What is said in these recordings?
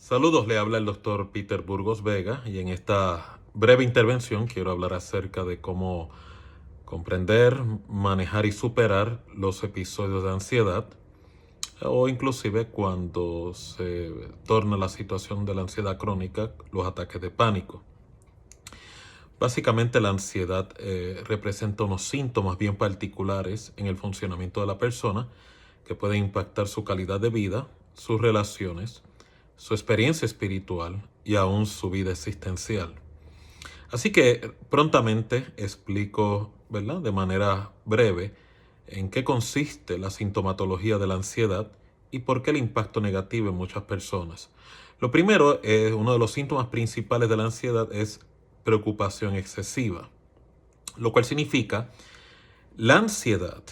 Saludos, le habla el doctor Peter Burgos Vega y en esta breve intervención quiero hablar acerca de cómo comprender, manejar y superar los episodios de ansiedad o inclusive cuando se torna la situación de la ansiedad crónica, los ataques de pánico. Básicamente la ansiedad representa unos síntomas bien particulares en el funcionamiento de la persona que pueden impactar su calidad de vida, sus relaciones, su experiencia espiritual y aún su vida existencial. Así que prontamente explico, ¿verdad?, de manera breve en qué consiste la sintomatología de la ansiedad y por qué el impacto negativo en muchas personas. Lo primero, uno de los síntomas principales de la ansiedad es preocupación excesiva, lo cual significa la ansiedad,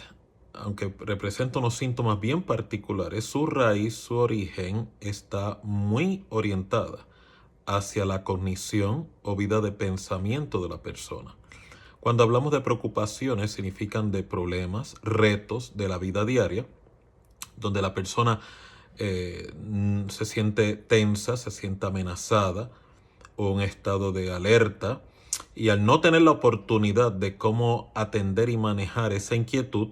aunque representa unos síntomas bien particulares, su raíz, su origen está muy orientada hacia la cognición o vida de pensamiento de la persona. Cuando hablamos de preocupaciones, significan de problemas, retos de la vida diaria, donde la persona se siente tensa, se siente amenazada o en estado de alerta, y al no tener la oportunidad de cómo atender y manejar esa inquietud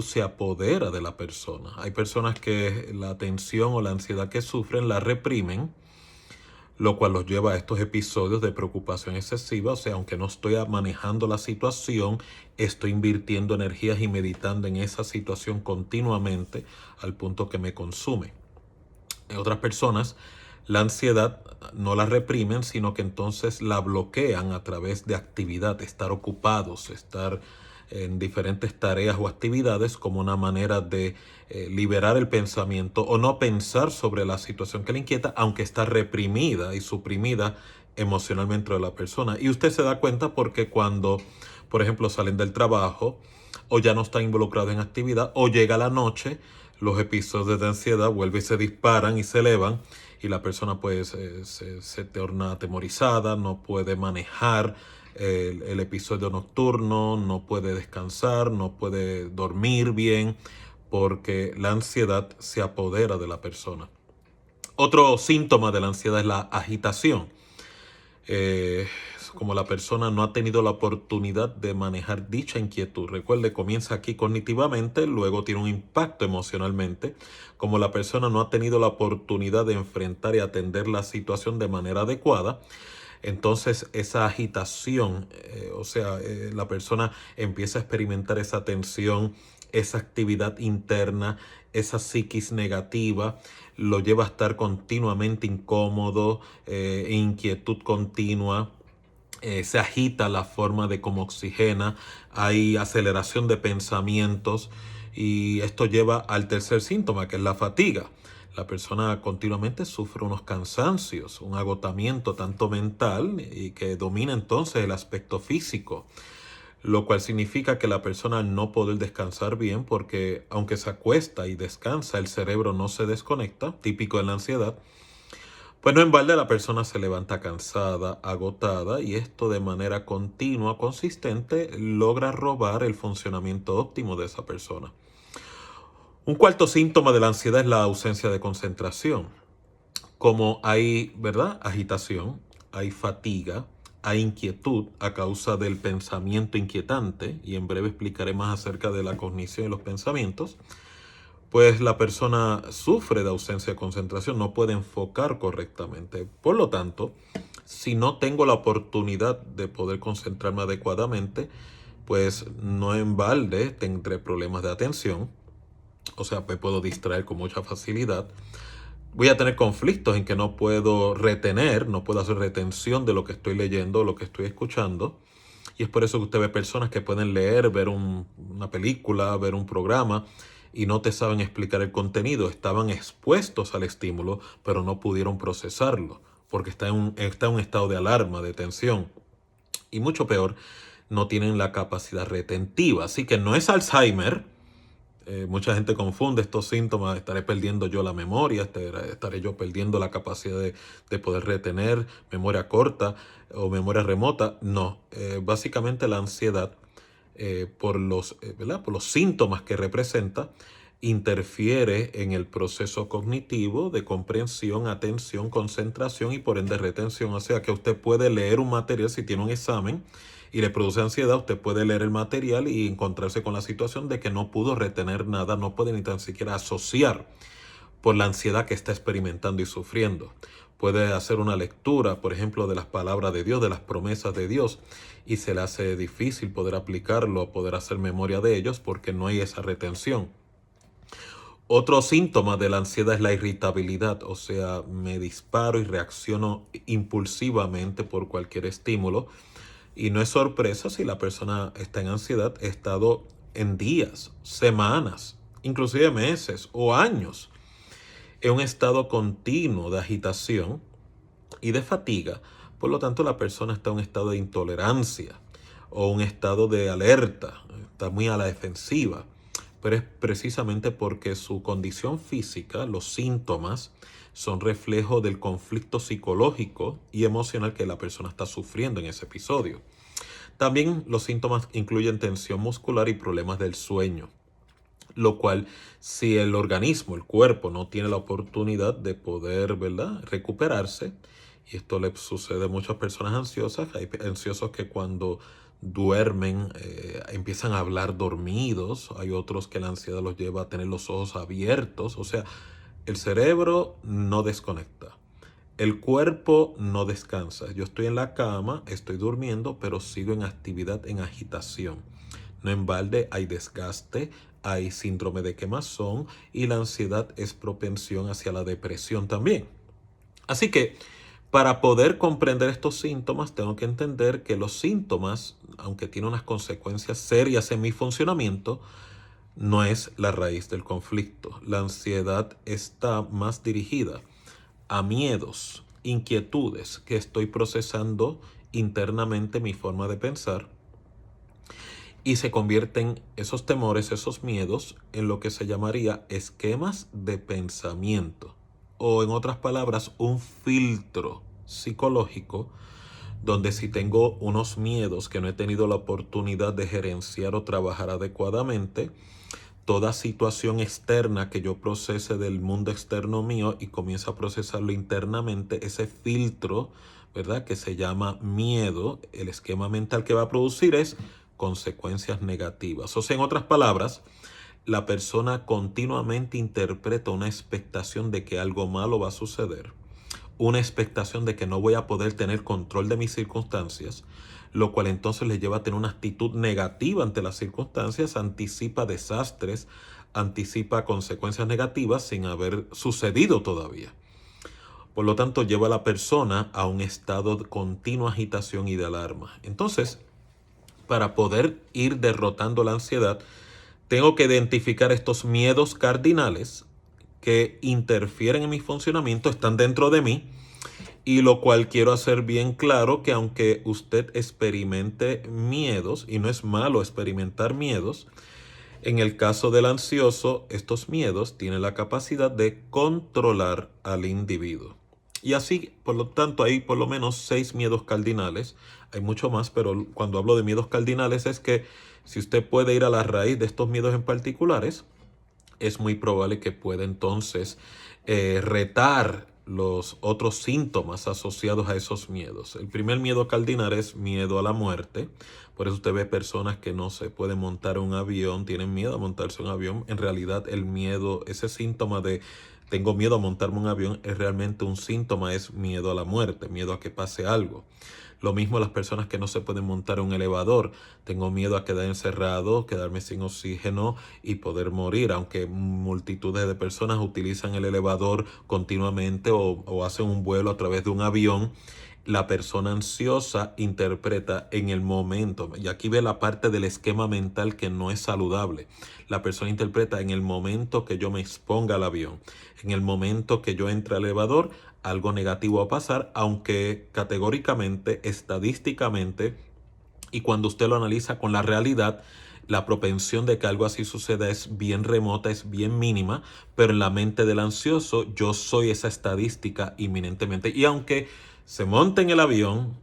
se apodera de la persona. Hay personas que la tensión o la ansiedad que sufren la reprimen, lo cual los lleva a estos episodios de preocupación excesiva. O sea, aunque no estoy manejando la situación, estoy invirtiendo energías y meditando en esa situación continuamente al punto que me consume. En otras personas, la ansiedad no la reprimen, sino que entonces la bloquean a través de actividad, estar ocupados, estar en diferentes tareas o actividades como una manera de liberar el pensamiento o no pensar sobre la situación que le inquieta, aunque está reprimida y suprimida emocionalmente de la persona. Y usted se da cuenta porque cuando, por ejemplo, salen del trabajo o ya no están involucrados en actividad o llega la noche, los episodios de ansiedad vuelven y se disparan y se elevan y la persona pues se torna atemorizada, no puede manejar el episodio nocturno, no puede descansar, no puede dormir bien porque la ansiedad se apodera de la persona. Otro síntoma de la ansiedad es la agitación. Eh, Como la persona no ha tenido la oportunidad de manejar dicha inquietud. Recuerde, comienza aquí cognitivamente, luego tiene un impacto emocionalmente. Como la persona no ha tenido la oportunidad de enfrentar y atender la situación de manera adecuada, entonces esa agitación, la persona empieza a experimentar esa tensión, esa actividad interna, esa psiquis negativa, lo lleva a estar continuamente incómodo, inquietud continua. Se agita la forma de cómo oxigena, hay aceleración de pensamientos y esto lleva al tercer síntoma, que es la fatiga. La persona continuamente sufre unos cansancios, un agotamiento tanto mental y que domina entonces el aspecto físico, lo cual significa que la persona no puede descansar bien porque aunque se acuesta y descansa, el cerebro no se desconecta, típico de la ansiedad. Pues no en balde la persona se levanta cansada, agotada, y esto de manera continua, consistente, logra robar el funcionamiento óptimo de esa persona. Un cuarto síntoma de la ansiedad es la ausencia de concentración. Como hay, ¿verdad?, agitación, hay fatiga, hay inquietud a causa del pensamiento inquietante, y en breve explicaré más acerca de la cognición y los pensamientos, pues la persona sufre de ausencia de concentración, no puede enfocar correctamente. Por lo tanto, si no tengo la oportunidad de poder concentrarme adecuadamente, pues no en balde tendré problemas de atención, o sea, me puedo distraer con mucha facilidad. Voy a tener conflictos en que no puedo retener, no puedo hacer retención de lo que estoy leyendo, lo que estoy escuchando. Y es por eso que usted ve personas que pueden leer, ver una película, ver un programa y no te saben explicar el contenido. Estaban expuestos al estímulo, pero no pudieron procesarlo porque está en un estado de alarma, de tensión. Y mucho peor, no tienen la capacidad retentiva. Así que no es Alzheimer. Mucha gente confunde estos síntomas. Estaré perdiendo yo la memoria, estaré yo perdiendo la capacidad de poder retener memoria corta o memoria remota. No, básicamente la ansiedad, ¿verdad?, por los síntomas que representa, interfiere en el proceso cognitivo de comprensión, atención, concentración y por ende retención. O sea que usted puede leer un material si tiene un examen y le produce ansiedad, usted puede leer el material y encontrarse con la situación de que no pudo retener nada, no puede ni tan siquiera asociar por la ansiedad que está experimentando y sufriendo. Puede hacer una lectura, por ejemplo, de las palabras de Dios, de las promesas de Dios, y se le hace difícil poder aplicarlo, poder hacer memoria de ellos porque no hay esa retención. Otro síntoma de la ansiedad es la irritabilidad, o sea, me disparo y reacciono impulsivamente por cualquier estímulo. Y no es sorpresa si la persona está en ansiedad, he estado en días, semanas, inclusive meses o años en un estado continuo de agitación y de fatiga. Por lo tanto, la persona está en un estado de intolerancia o un estado de alerta, está muy a la defensiva. Pero es precisamente porque su condición física, los síntomas, son reflejo del conflicto psicológico y emocional que la persona está sufriendo en ese episodio. También los síntomas incluyen tensión muscular y problemas del sueño, lo cual si el organismo, el cuerpo, no tiene la oportunidad de poder, ¿verdad?, recuperarse, y esto le sucede a muchas personas ansiosas, hay ansiosos que cuando duermen empiezan a hablar dormidos, hay otros que la ansiedad los lleva a tener los ojos abiertos, o sea, el cerebro no desconecta. El cuerpo no descansa. Yo estoy en la cama, estoy durmiendo, pero sigo en actividad, en agitación. No en balde hay desgaste, hay síndrome de quemazón y la ansiedad es propensión hacia la depresión también. Así que para poder comprender estos síntomas tengo que entender que los síntomas, aunque tienen unas consecuencias serias en mi funcionamiento, no es la raíz del conflicto. La ansiedad está más dirigida a miedos, inquietudes que estoy procesando internamente mi forma de pensar y se convierten esos temores, esos miedos en lo que se llamaría esquemas de pensamiento o en otras palabras un filtro psicológico donde si tengo unos miedos que no he tenido la oportunidad de gerenciar o trabajar adecuadamente, toda situación externa que yo procese del mundo externo mío y comienzo a procesarlo internamente, ese filtro, ¿verdad?, que se llama miedo, el esquema mental que va a producir es consecuencias negativas. O sea, en otras palabras, la persona continuamente interpreta una expectación de que algo malo va a suceder, una expectación de que no voy a poder tener control de mis circunstancias, lo cual entonces le lleva a tener una actitud negativa ante las circunstancias, anticipa desastres, anticipa consecuencias negativas sin haber sucedido todavía. Por lo tanto, lleva a la persona a un estado de continua agitación y de alarma. Entonces, para poder ir derrotando la ansiedad, tengo que identificar estos miedos cardinales que interfieren en mi funcionamiento, están dentro de mí, y lo cual quiero hacer bien claro que aunque usted experimente miedos, y no es malo experimentar miedos, en el caso del ansioso, estos miedos tienen la capacidad de controlar al individuo. Y así, por lo tanto, hay por lo menos 6 miedos cardinales. Hay mucho más, pero cuando hablo de miedos cardinales es que si usted puede ir a la raíz de estos miedos en particulares, es muy probable que pueda entonces retar los otros síntomas asociados a esos miedos. El primer miedo cardinal es miedo a la muerte. Por eso usted ve personas que no se pueden montar un avión, tienen miedo a montarse un avión. En realidad el miedo, ese síntoma de tengo miedo a montarme un avión, es realmente un síntoma, es miedo a la muerte, miedo a que pase algo. Lo mismo las personas que no se pueden montar un elevador. Tengo miedo a quedar encerrado, quedarme sin oxígeno y poder morir, aunque multitudes de personas utilizan el elevador continuamente o hacen un vuelo a través de un avión. La persona ansiosa interpreta en el momento, y aquí ve la parte del esquema mental que no es saludable. La persona interpreta en el momento que yo me exponga al avión, en el momento que yo entre al elevador, algo negativo va a pasar, aunque categóricamente, estadísticamente, y cuando usted lo analiza con la realidad, la propensión de que algo así suceda es bien remota, es bien mínima, pero en la mente del ansioso yo soy esa estadística inminentemente. Y aunque se monte en el avión,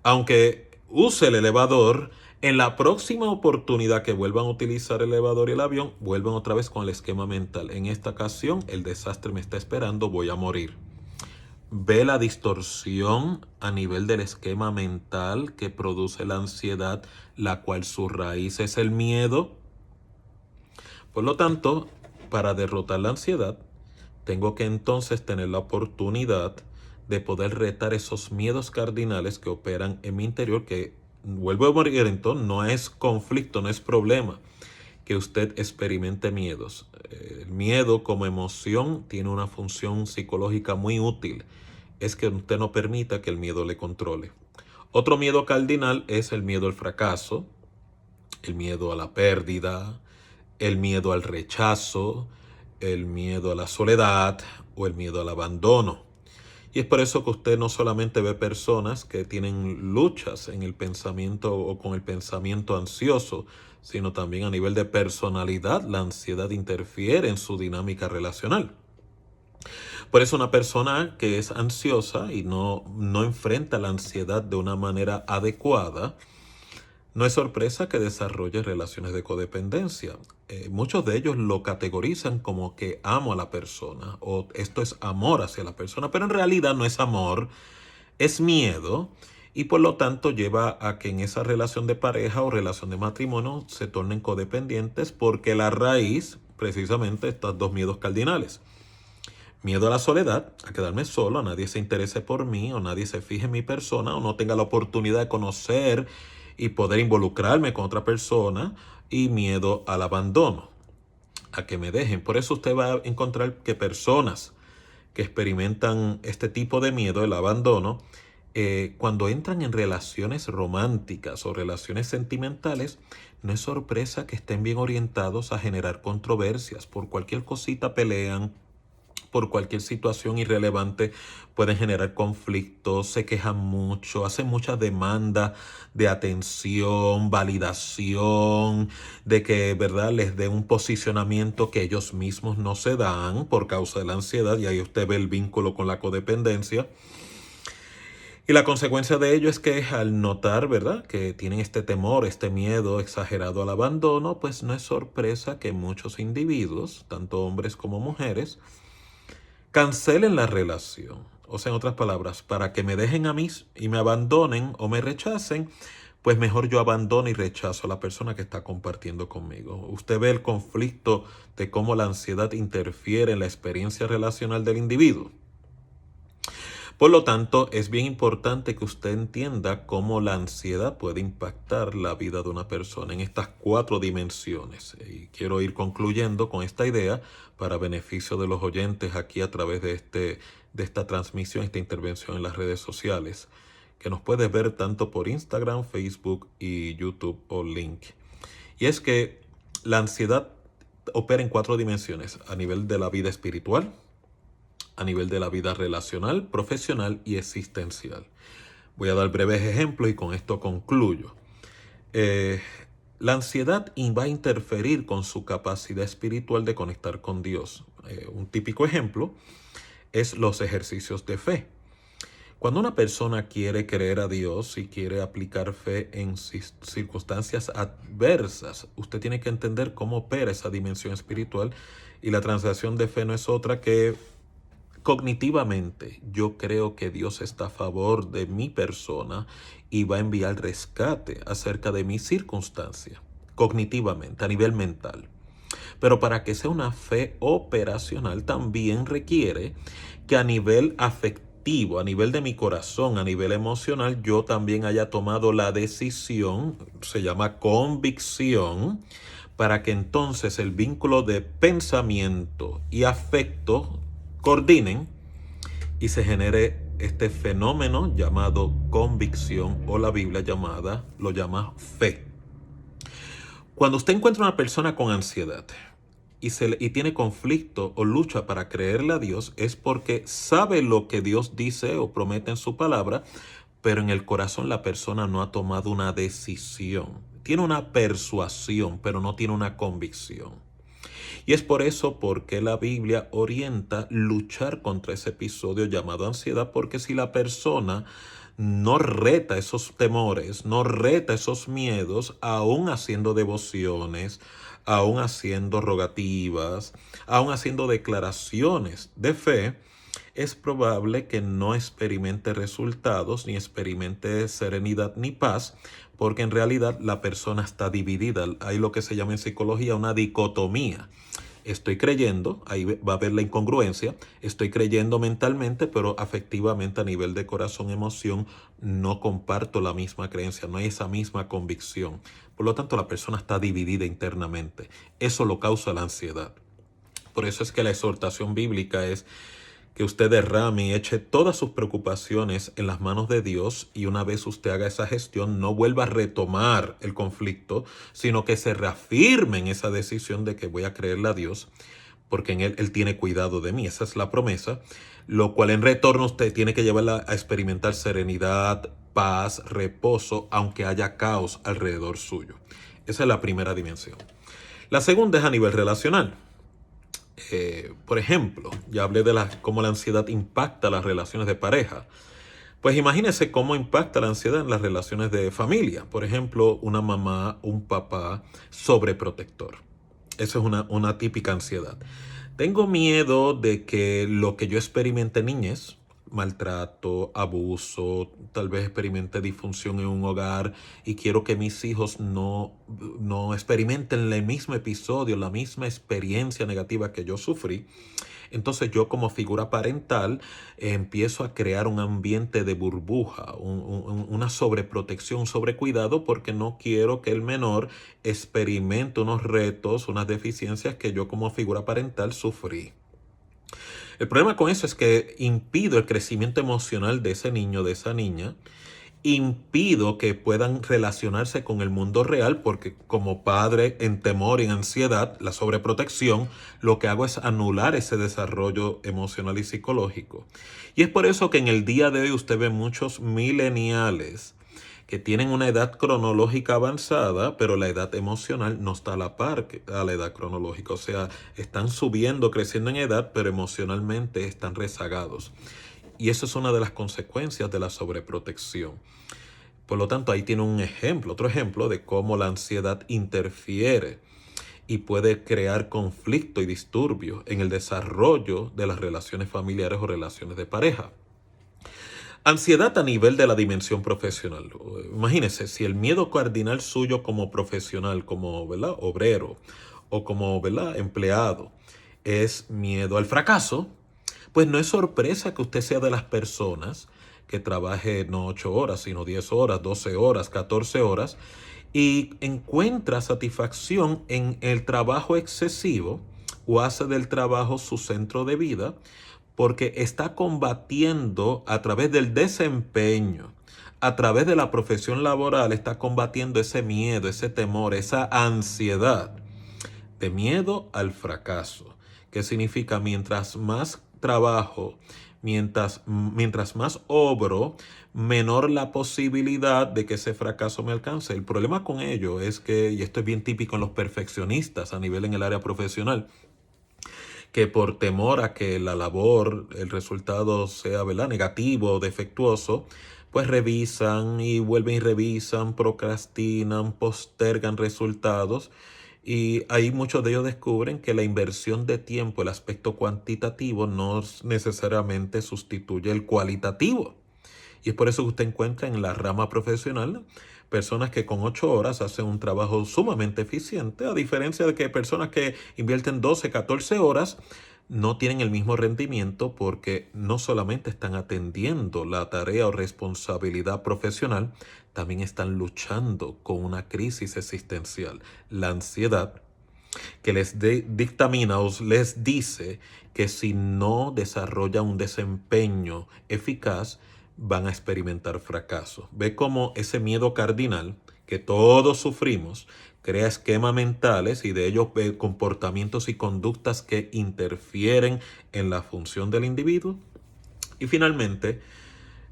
aunque use el elevador, En la próxima oportunidad que vuelvan a utilizar el elevador y el avión, vuelvan otra vez con el esquema mental. En esta ocasión, el desastre me está esperando, voy a morir. Ve la distorsión a nivel del esquema mental que produce la ansiedad, la cual su raíz es el miedo. Por lo tanto, para derrotar la ansiedad, tengo que entonces tener la oportunidad de poder retar esos miedos cardinales que operan en mi interior, que vuelvo a morir, entonces no es conflicto, no es problema que usted experimente miedos. El miedo como emoción tiene una función psicológica muy útil. Es que usted no permita que el miedo le controle. Otro miedo cardinal es el miedo al fracaso, el miedo a la pérdida, el miedo al rechazo, el miedo a la soledad o el miedo al abandono. Y es por eso que usted no solamente ve personas que tienen luchas en el pensamiento o con el pensamiento ansioso, sino también a nivel de personalidad, la ansiedad interfiere en su dinámica relacional. Por eso una persona que es ansiosa y no enfrenta la ansiedad de una manera adecuada, no es sorpresa que desarrolle relaciones de codependencia. Muchos de ellos lo categorizan como que amo a la persona o esto es amor hacia la persona, pero en realidad no es amor, es miedo y por lo tanto lleva a que en esa relación de pareja o relación de matrimonio se tornen codependientes porque la raíz precisamente estas dos miedos cardinales. Miedo a la soledad, a quedarme solo, a nadie se interese por mí, o nadie se fije en mi persona, o no tenga la oportunidad de conocer y poder involucrarme con otra persona. Y miedo al abandono, a que me dejen. Por eso usted va a encontrar que personas que experimentan este tipo de miedo, el abandono, cuando entran en relaciones románticas o relaciones sentimentales, no es sorpresa que estén bien orientados a generar controversias. Por cualquier cosita pelean, por cualquier situación irrelevante pueden generar conflictos, se quejan mucho, hacen mucha demanda de atención, validación, de que, ¿verdad?, les dé un posicionamiento que ellos mismos no se dan por causa de la ansiedad, y ahí usted ve el vínculo con la codependencia. Y la consecuencia de ello es que al notar, ¿verdad?, que tienen este temor, este miedo exagerado al abandono, pues no es sorpresa que muchos individuos, tanto hombres como mujeres, cancelen la relación. O sea, en otras palabras, para que me dejen a mí y me abandonen o me rechacen, pues mejor yo abandono y rechazo a la persona que está compartiendo conmigo. Usted ve el conflicto de cómo la ansiedad interfiere en la experiencia relacional del individuo. Por lo tanto, es bien importante que usted entienda cómo la ansiedad puede impactar la vida de una persona en estas 4 dimensiones. Y quiero ir concluyendo con esta idea para beneficio de los oyentes aquí a través de esta transmisión, esta intervención en las redes sociales, que nos puedes ver tanto por Instagram, Facebook y YouTube o link. Y es que la ansiedad opera en 4 dimensiones: a nivel de la vida espiritual, a nivel de la vida relacional, profesional y existencial. Voy a dar breves ejemplos y con esto concluyo. La ansiedad va a interferir con su capacidad espiritual de conectar con Dios. Un típico ejemplo es los ejercicios de fe. Cuando una persona quiere creer a Dios y quiere aplicar fe en circunstancias adversas, usted tiene que entender cómo opera esa dimensión espiritual, y la transacción de fe no es otra que cognitivamente yo creo que Dios está a favor de mi persona y va a enviar rescate acerca de mi circunstancia, cognitivamente, a nivel mental. Pero para que sea una fe operacional también requiere que a nivel afectivo, a nivel de mi corazón, a nivel emocional, yo también haya tomado la decisión, se llama convicción, para que entonces el vínculo de pensamiento y afecto coordinen y se genere este fenómeno llamado convicción, o la Biblia lo llama fe. Cuando usted encuentra una persona con ansiedad y tiene conflicto o lucha para creerle a Dios, es porque sabe lo que Dios dice o promete en su palabra, pero en el corazón la persona no ha tomado una decisión. Tiene una persuasión, pero no tiene una convicción. Y es por eso porque la Biblia orienta luchar contra ese episodio llamado ansiedad, porque si la persona no reta esos temores, no reta esos miedos, aún haciendo devociones, aún haciendo rogativas, aún haciendo declaraciones de fe, es probable que no experimente resultados, ni experimente serenidad ni paz, porque en realidad la persona está dividida. Hay lo que se llama en psicología una dicotomía. Estoy creyendo, ahí va a haber la incongruencia, estoy creyendo mentalmente, pero afectivamente a nivel de corazón, emoción, no comparto la misma creencia, no hay esa misma convicción. Por lo tanto, la persona está dividida internamente. Eso lo causa la ansiedad. Por eso es que la exhortación bíblica es que usted derrame y eche todas sus preocupaciones en las manos de Dios, y una vez usted haga esa gestión, no vuelva a retomar el conflicto, sino que se reafirme en esa decisión de que voy a creerle a Dios, porque en Él tiene cuidado de mí. Esa es la promesa, lo cual en retorno usted tiene que llevarla a experimentar serenidad, paz, reposo, aunque haya caos alrededor suyo. Esa es la primera dimensión. La segunda es a nivel relacional. Por ejemplo, ya hablé de cómo la ansiedad impacta las relaciones de pareja. Pues imagínese cómo impacta la ansiedad en las relaciones de familia. Por ejemplo, una mamá, un papá sobreprotector. Eso es una típica ansiedad. Tengo miedo de que lo que yo experimente en niñez, maltrato, abuso, tal vez experimente disfunción en un hogar, y quiero que mis hijos no experimenten el mismo episodio, la misma experiencia negativa que yo sufrí. Entonces yo, como figura parental, empiezo a crear un ambiente de burbuja, una sobreprotección, sobrecuidado, porque no quiero que el menor experimente unos retos, unas deficiencias que yo como figura parental sufrí. El problema con eso es que impido el crecimiento emocional de ese niño, de esa niña. Impido que puedan relacionarse con el mundo real, porque como padre en temor y en ansiedad, la sobreprotección, lo que hago es anular ese desarrollo emocional y psicológico. Y es por eso que en el día de hoy usted ve muchos millennials que tienen una edad cronológica avanzada, pero la edad emocional no está a la par a la edad cronológica. O sea, están subiendo, creciendo en edad, pero emocionalmente están rezagados. Y eso es una de las consecuencias de la sobreprotección. Por lo tanto, ahí tiene un ejemplo, otro ejemplo de cómo la ansiedad interfiere y puede crear conflicto y disturbio en el desarrollo de las relaciones familiares o relaciones de pareja. Ansiedad a nivel de la dimensión profesional. Imagínese, si el miedo cardinal suyo como profesional, como, ¿verdad?, obrero, o como, ¿verdad?, empleado, es miedo al fracaso, pues no es sorpresa que usted sea de las personas que trabaje no 8 horas, sino 10 horas, 12 horas, 14 horas, y encuentra satisfacción en el trabajo excesivo, o hace del trabajo su centro de vida, porque está combatiendo a través del desempeño, a través de la profesión laboral, está combatiendo ese miedo, ese temor, esa ansiedad de miedo al fracaso. ¿Qué significa? Mientras más trabajo, mientras más obro, menor la posibilidad de que ese fracaso me alcance. El problema con ello es que, y esto es bien típico en los perfeccionistas a nivel en el área profesional, que por temor a que la labor, el resultado sea, ¿verdad?, negativo o defectuoso, pues revisan y vuelven y revisan, procrastinan, postergan resultados. Y ahí muchos de ellos descubren que la inversión de tiempo, el aspecto cuantitativo, no necesariamente sustituye el cualitativo. Y es por eso que usted encuentra en la rama profesional personas que con 8 horas hacen un trabajo sumamente eficiente, a diferencia de que personas que invierten 12, 14 horas no tienen el mismo rendimiento, porque no solamente están atendiendo la tarea o responsabilidad profesional, también están luchando con una crisis existencial, la ansiedad, que les dictamina o les dice que si no desarrollan un desempeño eficaz, van a experimentar fracaso. Ve cómo ese miedo cardinal que todos sufrimos crea esquemas mentales, y de ellos ve comportamientos y conductas que interfieren en la función del individuo. Y finalmente,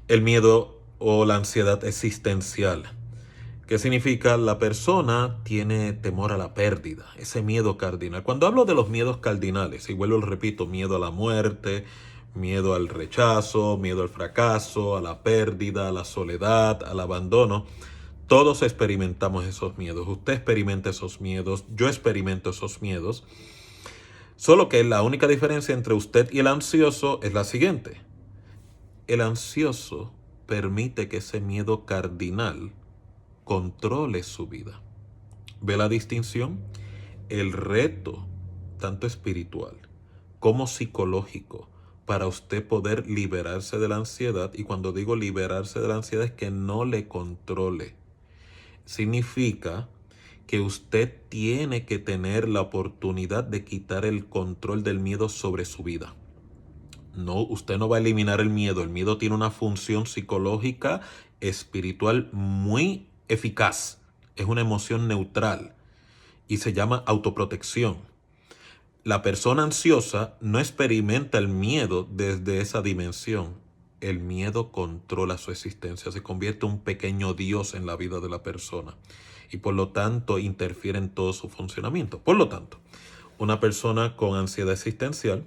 el miedo o la ansiedad existencial. ¿Qué significa? La persona tiene temor a la pérdida, ese miedo cardinal. Cuando hablo de los miedos cardinales, y vuelvo, repito, miedo a la muerte, Miedo al rechazo, miedo al fracaso, a la pérdida, a la soledad, al abandono. Todos experimentamos esos miedos. Usted experimenta esos miedos, yo experimento esos miedos. Solo que la única diferencia entre usted y el ansioso es la siguiente. El ansioso permite que ese miedo cardinal controle su vida. ¿Ve la distinción? El reto, tanto espiritual como psicológico, para usted poder liberarse de la ansiedad, y cuando digo liberarse de la ansiedad es que no le controle. Significa que usted tiene que tener la oportunidad de quitar el control del miedo sobre su vida. No, usted no va a eliminar el miedo. El miedo tiene una función psicológica, espiritual muy eficaz. Es una emoción neutral y se llama autoprotección. La persona ansiosa no experimenta el miedo desde esa dimensión. El miedo controla su existencia, se convierte en un pequeño Dios en la vida de la persona y por lo tanto interfiere en todo su funcionamiento. Por lo tanto, una persona con ansiedad existencial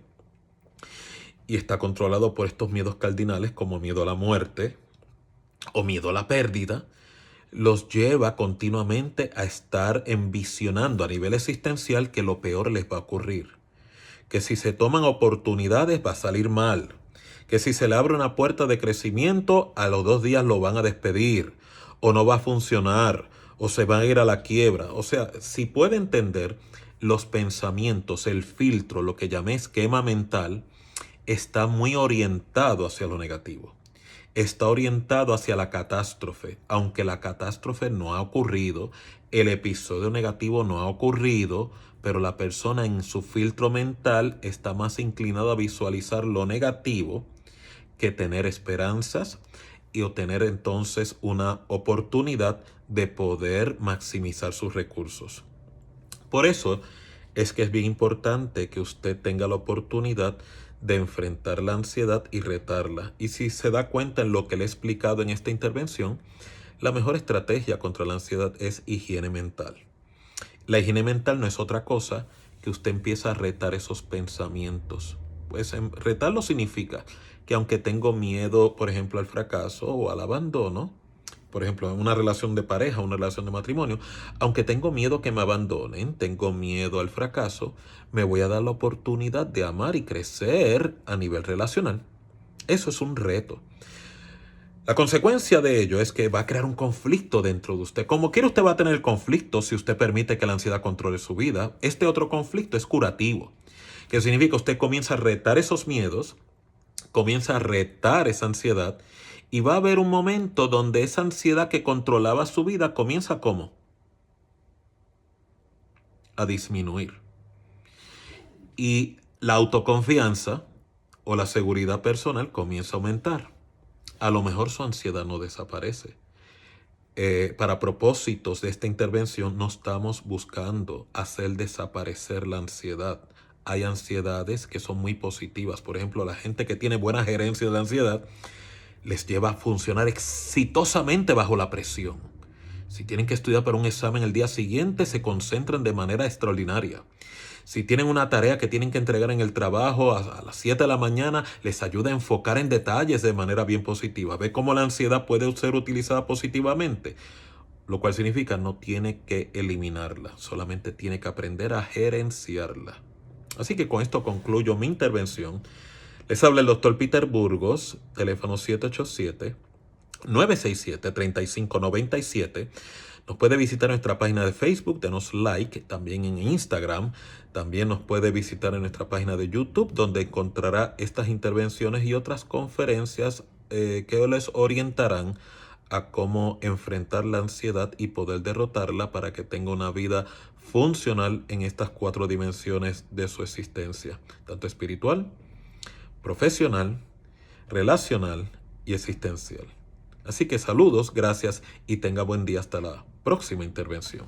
y está controlado por estos miedos cardinales como miedo a la muerte o miedo a la pérdida, los lleva continuamente a estar envisionando a nivel existencial que lo peor les va a ocurrir. Que si se toman oportunidades va a salir mal. Que si se le abre una puerta de crecimiento, a los 2 días lo van a despedir. O no va a funcionar. O se va a ir a la quiebra. O sea, si puede entender los pensamientos, el filtro, lo que llamé esquema mental, está muy orientado hacia lo negativo. Está orientado hacia la catástrofe, aunque la catástrofe no ha ocurrido, el episodio negativo no ha ocurrido, pero la persona en su filtro mental está más inclinada a visualizar lo negativo que tener esperanzas y obtener entonces una oportunidad de poder maximizar sus recursos. Por eso es que es bien importante que usted tenga la oportunidad de enfrentar la ansiedad y retarla. Y si se da cuenta en lo que le he explicado en esta intervención, la mejor estrategia contra la ansiedad es higiene mental. La higiene mental no es otra cosa que usted empieza a retar esos pensamientos. Pues retarlo significa que aunque tengo miedo, por ejemplo, al fracaso o al abandono, por ejemplo, en una relación de pareja, una relación de matrimonio, aunque tengo miedo que me abandonen, tengo miedo al fracaso, me voy a dar la oportunidad de amar y crecer a nivel relacional. Eso es un reto. La consecuencia de ello es que va a crear un conflicto dentro de usted. Como quiera, usted va a tener conflicto si usted permite que la ansiedad controle su vida. Este otro conflicto es curativo, que significa que usted comienza a retar esos miedos, comienza a retar esa ansiedad, y va a haber un momento donde esa ansiedad que controlaba su vida comienza ¿cómo? A disminuir. Y la autoconfianza o la seguridad personal comienza a aumentar. A lo mejor su ansiedad no desaparece. Para propósitos de esta intervención no estamos buscando hacer desaparecer la ansiedad. Hay ansiedades que son muy positivas. Por ejemplo, la gente que tiene buena gerencia de la ansiedad les lleva a funcionar exitosamente bajo la presión. Si tienen que estudiar para un examen el día siguiente, se concentran de manera extraordinaria. Si tienen una tarea que tienen que entregar en el trabajo a las 7 de la mañana, les ayuda a enfocar en detalles de manera bien positiva. ¿Ve cómo la ansiedad puede ser utilizada positivamente? Lo cual significa no tiene que eliminarla, solamente tiene que aprender a gerenciarla. Así que con esto concluyo mi intervención. Les habla el doctor Peter Burgos, teléfono 787-967-3597. Nos puede visitar en nuestra página de Facebook, denos like, también en Instagram. También nos puede visitar en nuestra página de YouTube, donde encontrará estas intervenciones y otras conferencias que les orientarán a cómo enfrentar la ansiedad y poder derrotarla para que tenga una vida funcional en estas 4 dimensiones de su existencia, tanto espiritual, profesional, relacional y existencial. Así que saludos, gracias y tenga buen día hasta la próxima intervención.